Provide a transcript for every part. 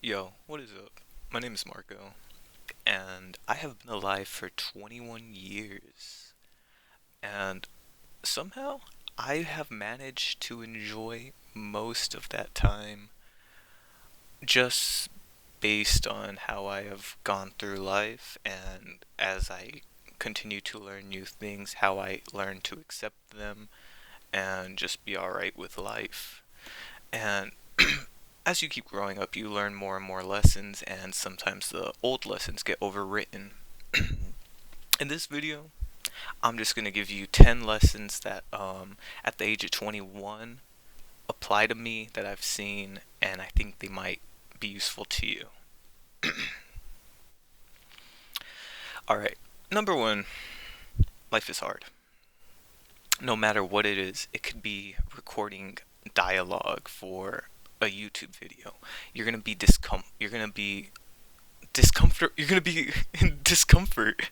Yo, what is up? My name is Marco, and I have been alive for 21 years. And somehow, I have managed to enjoy most of that time just based on how I have gone through life and as I continue to learn new things, how I learn to accept them and just be alright with life. And as you keep growing up, you learn more and more lessons, and sometimes the old lessons get overwritten. In this video, I'm just going to give you 10 lessons that, at the age of 21, apply to me that I've seen, and I think they might be useful to you. Alright, number one, life is hard. No matter what it is, it could be recording dialogue for a YouTube video. You're gonna be discomfort. You're gonna be in discomfort.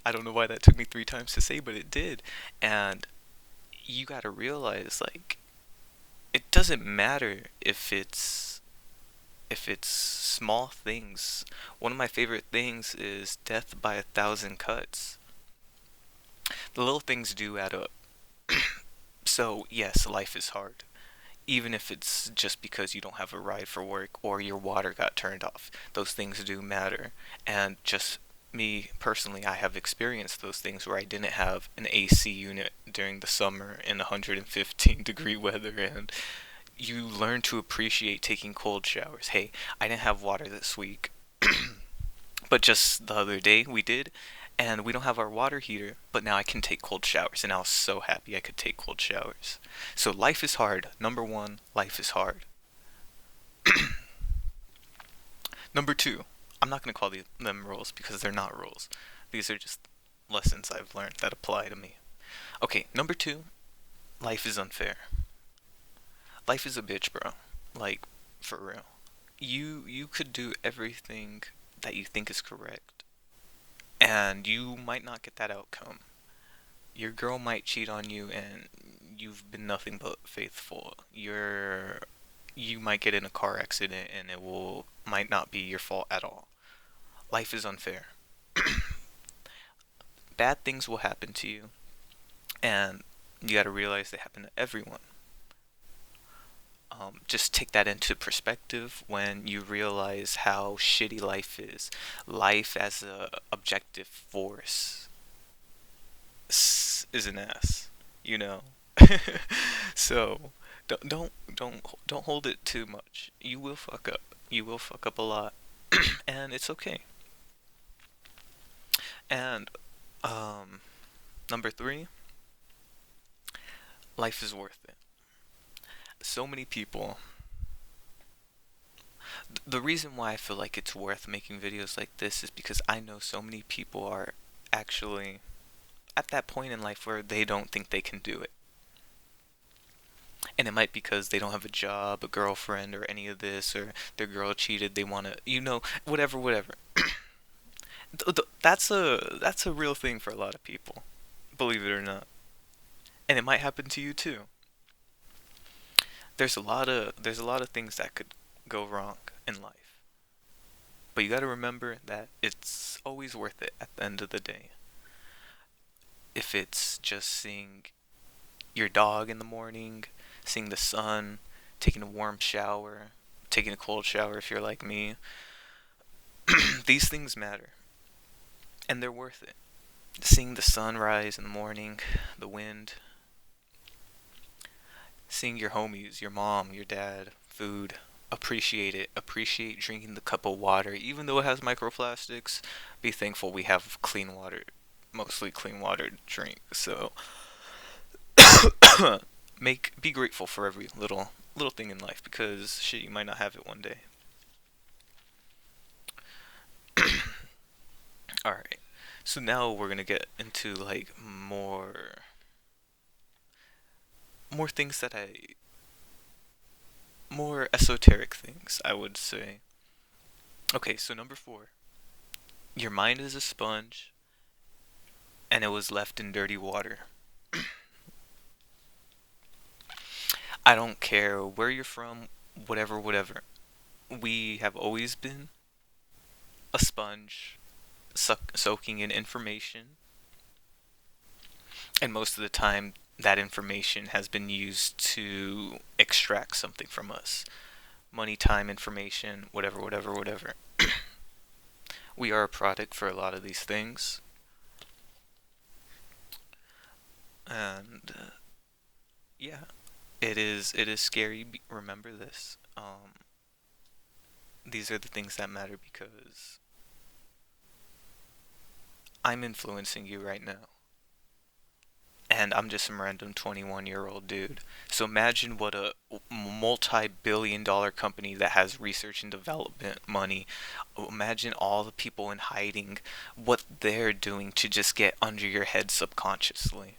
I don't know why that took me 3 times to say, but it did. And you gotta realize, like, it doesn't matter if it's small things. One of my favorite things is death by 1,000 cuts. The little things do add up. So yes, life is hard. Even if it's just because you don't have a ride for work or your water got turned off, those things do matter. And just me personally, I have experienced those things where I didn't have an AC unit during the summer in 115-degree weather, and you learn to appreciate taking cold showers. Hey, I didn't have water this week, but just the other day we did, and we don't have our water heater, but now I can take cold showers, and I was so happy I could take cold showers. So life is hard. Number one, life is hard. Number two, I'm not going to call them rules because they're not rules. These are just lessons I've learned that apply to me. Okay, number two, life is unfair. Life is a bitch, bro. Like, for real. You could do everything that you think is correct, and you might not get that outcome. Your girl might cheat on you, and you've been nothing but faithful. You might get in a car accident, and it will might not be your fault at all. Life is unfair. Bad things will happen to you, and you got to realize they happen to everyone. Just take that into perspective when you realize how shitty life is. Life as a objective force is an ass, you know. So don't hold it too much. You will fuck up. You will fuck up a lot, and it's okay. And number three, life is worth it. So many people. The reason why I feel like it's worth making videos like this is because I know so many people are actually at that point in life where they don't think they can do it. And it might be because they don't have a job, a girlfriend, or any of this, or their girl cheated. They want to, whatever, whatever. That's a real thing for a lot of people, believe it or not. And it might happen to you too. There's a lot of things that could go wrong in life, but you got to remember that it's always worth it at the end of the day. If it's just seeing your dog in the morning, seeing the sun, taking a warm shower, taking a cold shower if you're like me, these things matter and they're worth it. Seeing the sunrise in the morning, the wind, seeing your homies, your mom, your dad, food, appreciate it. Appreciate drinking the cup of water, even though it has microplastics. Be thankful we have clean water, mostly clean water to drink. So be grateful for every little thing in life because shit, you might not have it one day. All right. So now we're gonna get into like more things that I more esoteric things, I would say. Okay, so number four, your mind is a sponge and it was left in dirty water. I don't care where you're from, whatever, whatever. We have always been a sponge soaking in information, and most of the time, that information has been used to extract something from us: money, time, information, whatever, whatever, whatever. We are a product for a lot of these things, and yeah, it is scary. Remember this. These are the things that matter because I'm influencing you right now. And I'm just some random 21-year-old dude. So imagine what a multi-billion-dollar company that has research and development money, imagine all the people in hiding, what they're doing to just get under your head subconsciously.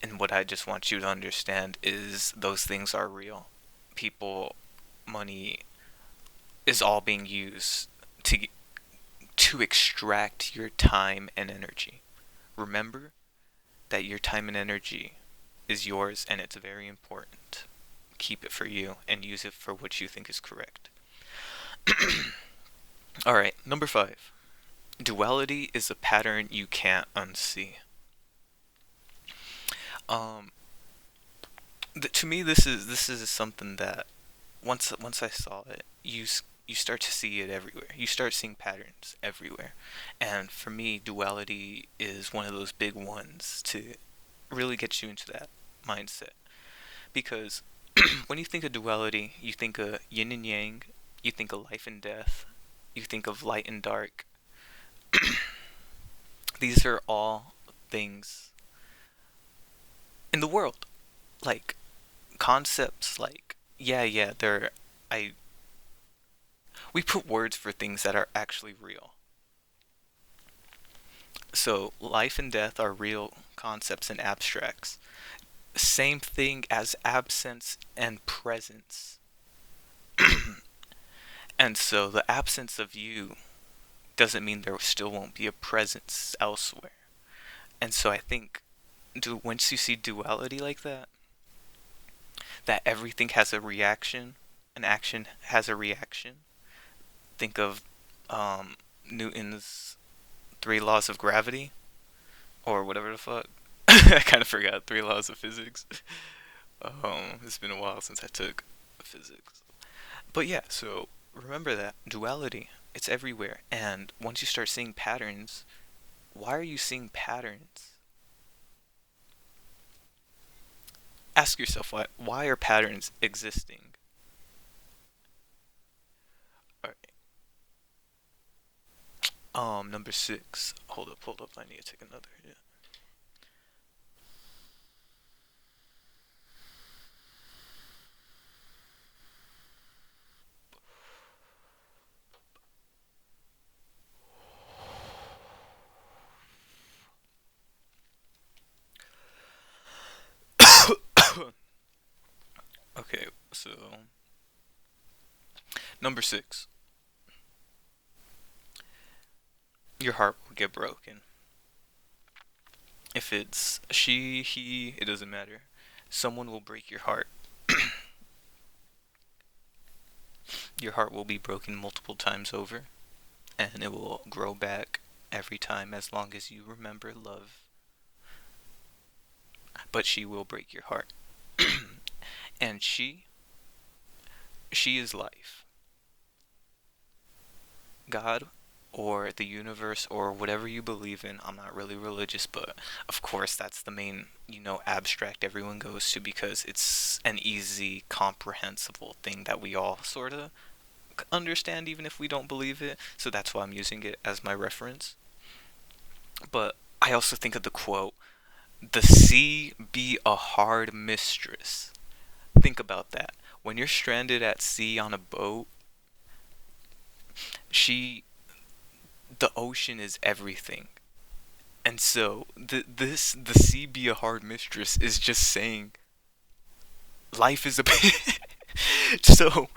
And what I just want you to understand is those things are real. People, money is all being used to extract your time and energy. Remember that your time and energy is yours and it's very important. Keep it for you and use it for what you think is correct. Alright, number 5. Duality is a pattern you can't unsee. Um, to me, this is something that once I saw it, you start to see it everywhere. You start seeing patterns everywhere, and for me, duality is one of those big ones to really get you into that mindset. Because when you think of duality, you think of yin and yang, you think of life and death, you think of light and dark. These are all things in the world, like concepts like yeah, they're I we put words for things that are actually real. So life and death are real concepts and abstracts. Same thing as absence and presence. And so the absence of you doesn't mean there still won't be a presence elsewhere. And so I think once you see duality like that, that everything has a reaction, an action has a reaction. Think of Newton's three laws of gravity, or whatever the fuck. I kind of forgot three laws of physics. It's been a while since I took physics. But yeah, so remember that duality, it's everywhere. And once you start seeing patterns, why are you seeing patterns? Ask yourself why are patterns existing? Alright. Number 6. Hold up, I need to take another hit. Okay, so number 6. Your heart will get broken. If it's she, he, it doesn't matter. Someone will break your heart. Your heart will be broken multiple times over, and it will grow back every time as long as you remember love. But she will break your heart. And she is life. God or the universe or whatever you believe in. I'm not really religious, but of course that's the main, abstract everyone goes to because it's an easy, comprehensible thing that we all sort of understand even if we don't believe it. So that's why I'm using it as my reference. But I also think of the quote, "The sea be a hard mistress." Think about that. When you're stranded at sea on a boat, she the ocean is everything. And so the sea be a hard mistress is just saying life is a so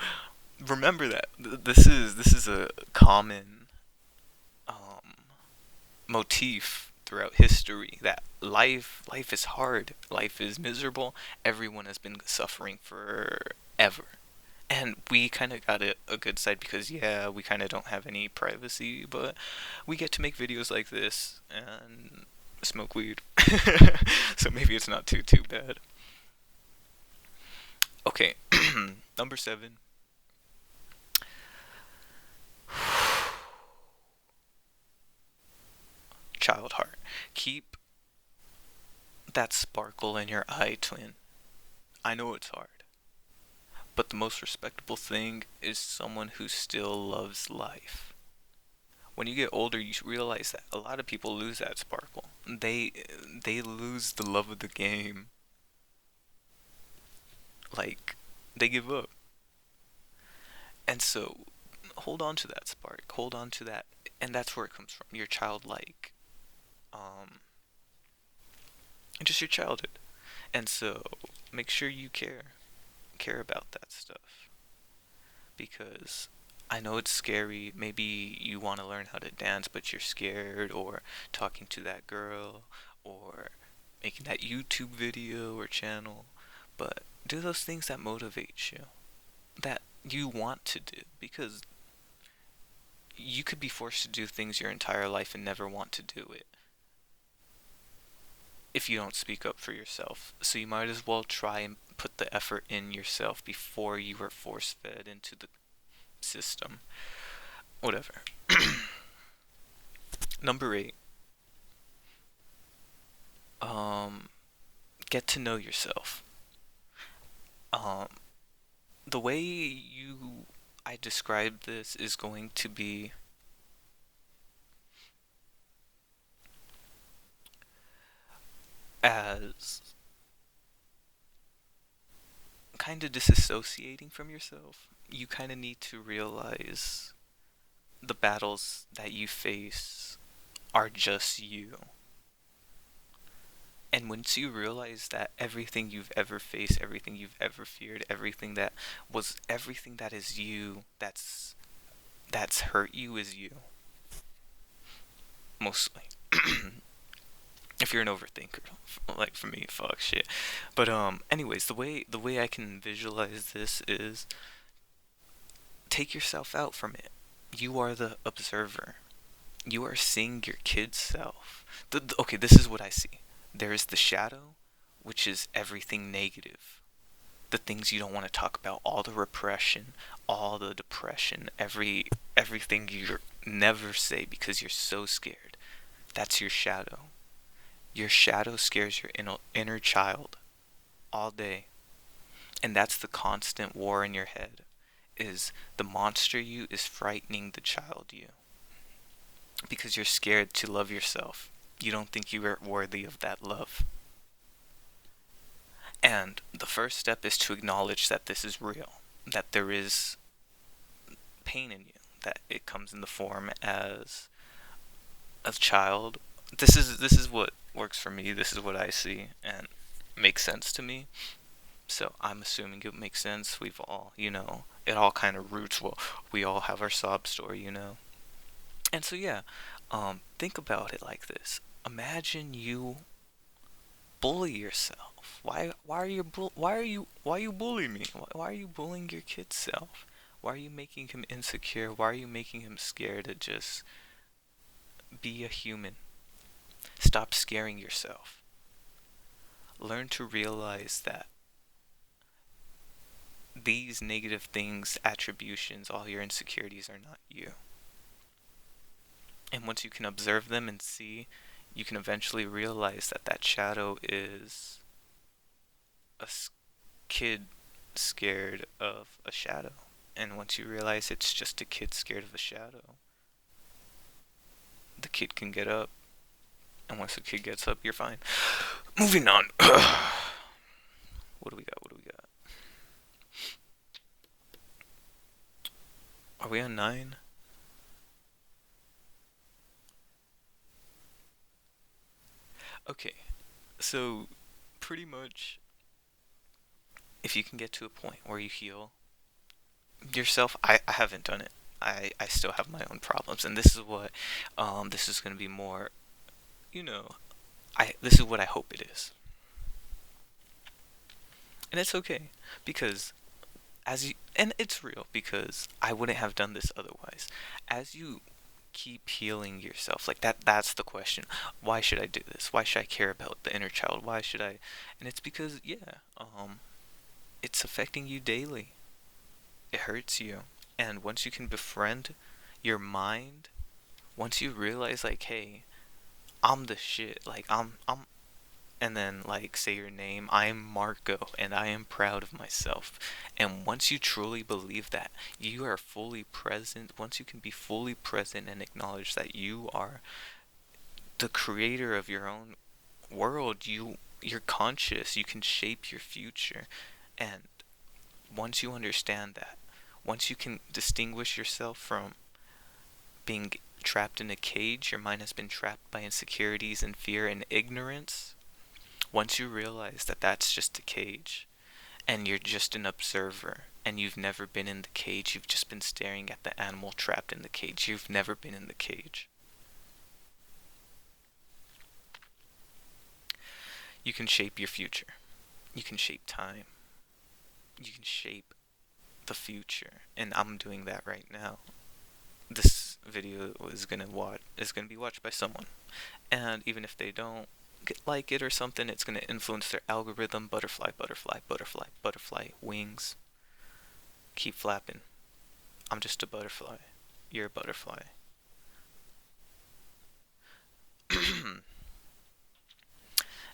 remember that this is a common um, motif throughout history that life is hard, life is miserable. Everyone has been suffering forever, And we kind of got a good side because, yeah, we kind of don't have any privacy, but we get to make videos like this and smoke weed. So maybe it's not too bad. Okay, number 7. Child heart. Keep that sparkle in your eye, twin. I know it's hard, but the most respectable thing is someone who still loves life. When you get older, you realize that a lot of people lose that sparkle. They lose the love of the game. Like, they give up. And so hold on to that spark. Hold on to that, and that's where it comes from. Your childlike, um, just your childhood. And so make sure you care about that stuff, because I know it's scary. Maybe you want to learn how to dance, but you're scared, or talking to that girl, or making that YouTube video or channel. But do those things that motivate you, that you want to do, because you could be forced to do things your entire life and never want to do it if you don't speak up for yourself. So you might as well try and put the effort in yourself before you are force fed into the system. Whatever. Number 8. Um, get to know yourself. Um, the way I describe this is going to be as kind of disassociating from yourself. You kind of need to realize the battles that you face are just you. And once you realize that everything you've ever faced, everything you've ever feared, everything that is you, that's hurt you is you, mostly. If you're an overthinker, like for me, fuck shit. But anyways, the way I can visualize this is take yourself out from it. You are the observer. You are seeing your kid self. Okay, this is what I see. There is the shadow, which is everything negative. The things you don't want to talk about, all the repression, all the depression, everything you never say because you're so scared. That's your shadow. Your shadow scares your inner child all day. And that's the constant war in your head. Is the monster you is frightening the child you. Because you're scared to love yourself. You don't think you are worthy of that love. And the first step is to acknowledge that this is real. That there is pain in you. That it comes in the form as a child. This is what works for me. This is what I see and makes sense to me. So I'm assuming it makes sense. We've all, it all kind of roots. Well, we all have our sob story. And so yeah, think about it like this. Imagine you bully yourself. Why are you bullying me? Why are you bullying your kid self? Why are you making him insecure? Why are you making him scared to just be a human? Stop scaring yourself. Learn to realize that these negative things, attributions, all your insecurities are not you. And once you can observe them and see, you can eventually realize that that shadow is a kid scared of a shadow. And once you realize it's just a kid scared of a shadow, the kid can get up. And once the kid gets up, you're fine. Moving on. What do we got? What do we got? Are we on 9? Okay. So, pretty much, if you can get to a point where you heal yourself, I haven't done it. I still have my own problems. And this is what, this is going to be more, you know, this is what I hope it is. And it's okay. Because as you, and it's real because I wouldn't have done this otherwise. As you keep healing yourself, like that's the question. Why should I do this? Why should I care about the inner child? Why should I? And it's because, yeah, it's affecting you daily. It hurts you. And once you can befriend your mind, once you realize like, hey, I'm the shit. Like I'm and then like say your name, I am Marco and I am proud of myself. And once you truly believe that, you are fully present. Once you can be fully present and acknowledge that you are the creator of your own world, you're conscious, you can shape your future. And once you understand that, once you can distinguish yourself from being trapped in a cage, your mind has been trapped by insecurities and fear and ignorance. Once you realize that that's just a cage and you're just an observer and you've never been in the cage, you've just been staring at the animal trapped in the cage, you've never been in the cage. You can shape your future. You can shape time. You can shape the future. And I'm doing that right now. This video is gonna be watched by someone. And even if they don't like it or something, it's gonna influence their algorithm. Butterfly, butterfly, butterfly, butterfly, wings. Keep flapping. I'm just a butterfly. You're a butterfly.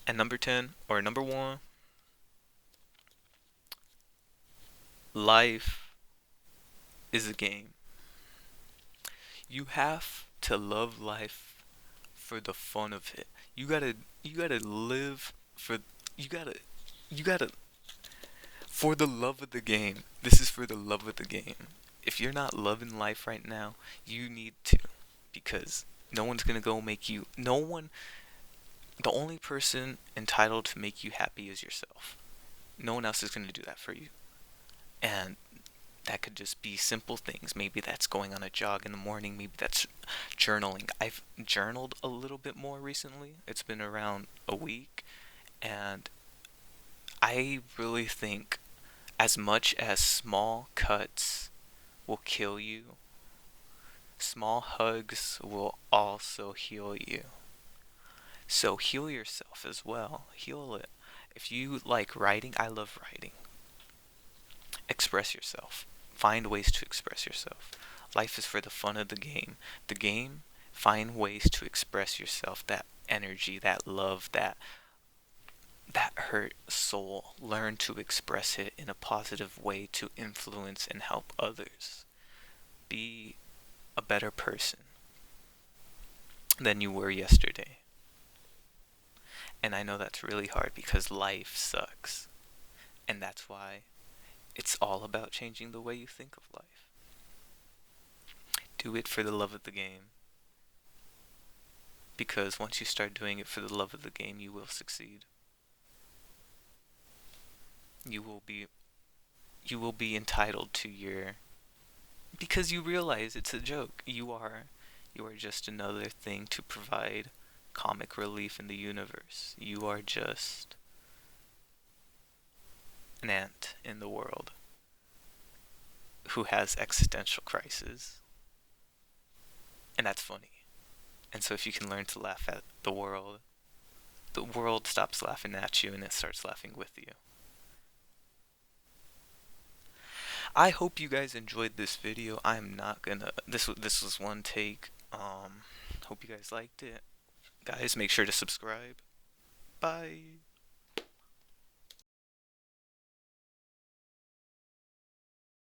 And number 10, or number 1, life is a game. You have to love life for the fun of it. You gotta you gotta live for you gotta you gotta for the love of the game. This is for the love of the game. If you're not loving life right now, you need to, because no one's gonna go make you. No one. The only person entitled to make you happy is yourself. No one else is gonna do that for you. And that could just be simple things. Maybe that's going on a jog in the morning. Maybe that's journaling. I've journaled a little bit more recently. It's been around a week. And I really think, as much as small cuts will kill you, small hugs will also heal you. So heal yourself as well. Heal it. If you like writing, I love writing. Express yourself. Find ways to express yourself. Life is for the fun of the game. The game, find ways to express yourself. That energy, that love, that hurt soul. Learn to express it in a positive way to influence and help others. Be a better person than you were yesterday. And I know that's really hard because life sucks. And that's why it's all about changing the way you think of life. Do it for the love of the game. Because once you start doing it for the love of the game, you will succeed. You will be entitled to your, because you realize it's a joke. You are just another thing to provide comic relief in the universe. You are just an ant in the world who has existential crises. And that's funny. And so if you can learn to laugh at the world stops laughing at you and it starts laughing with you. I hope you guys enjoyed this video. I'm not gonna, this was one take. Hope you guys liked it. Guys, make sure to subscribe. Bye.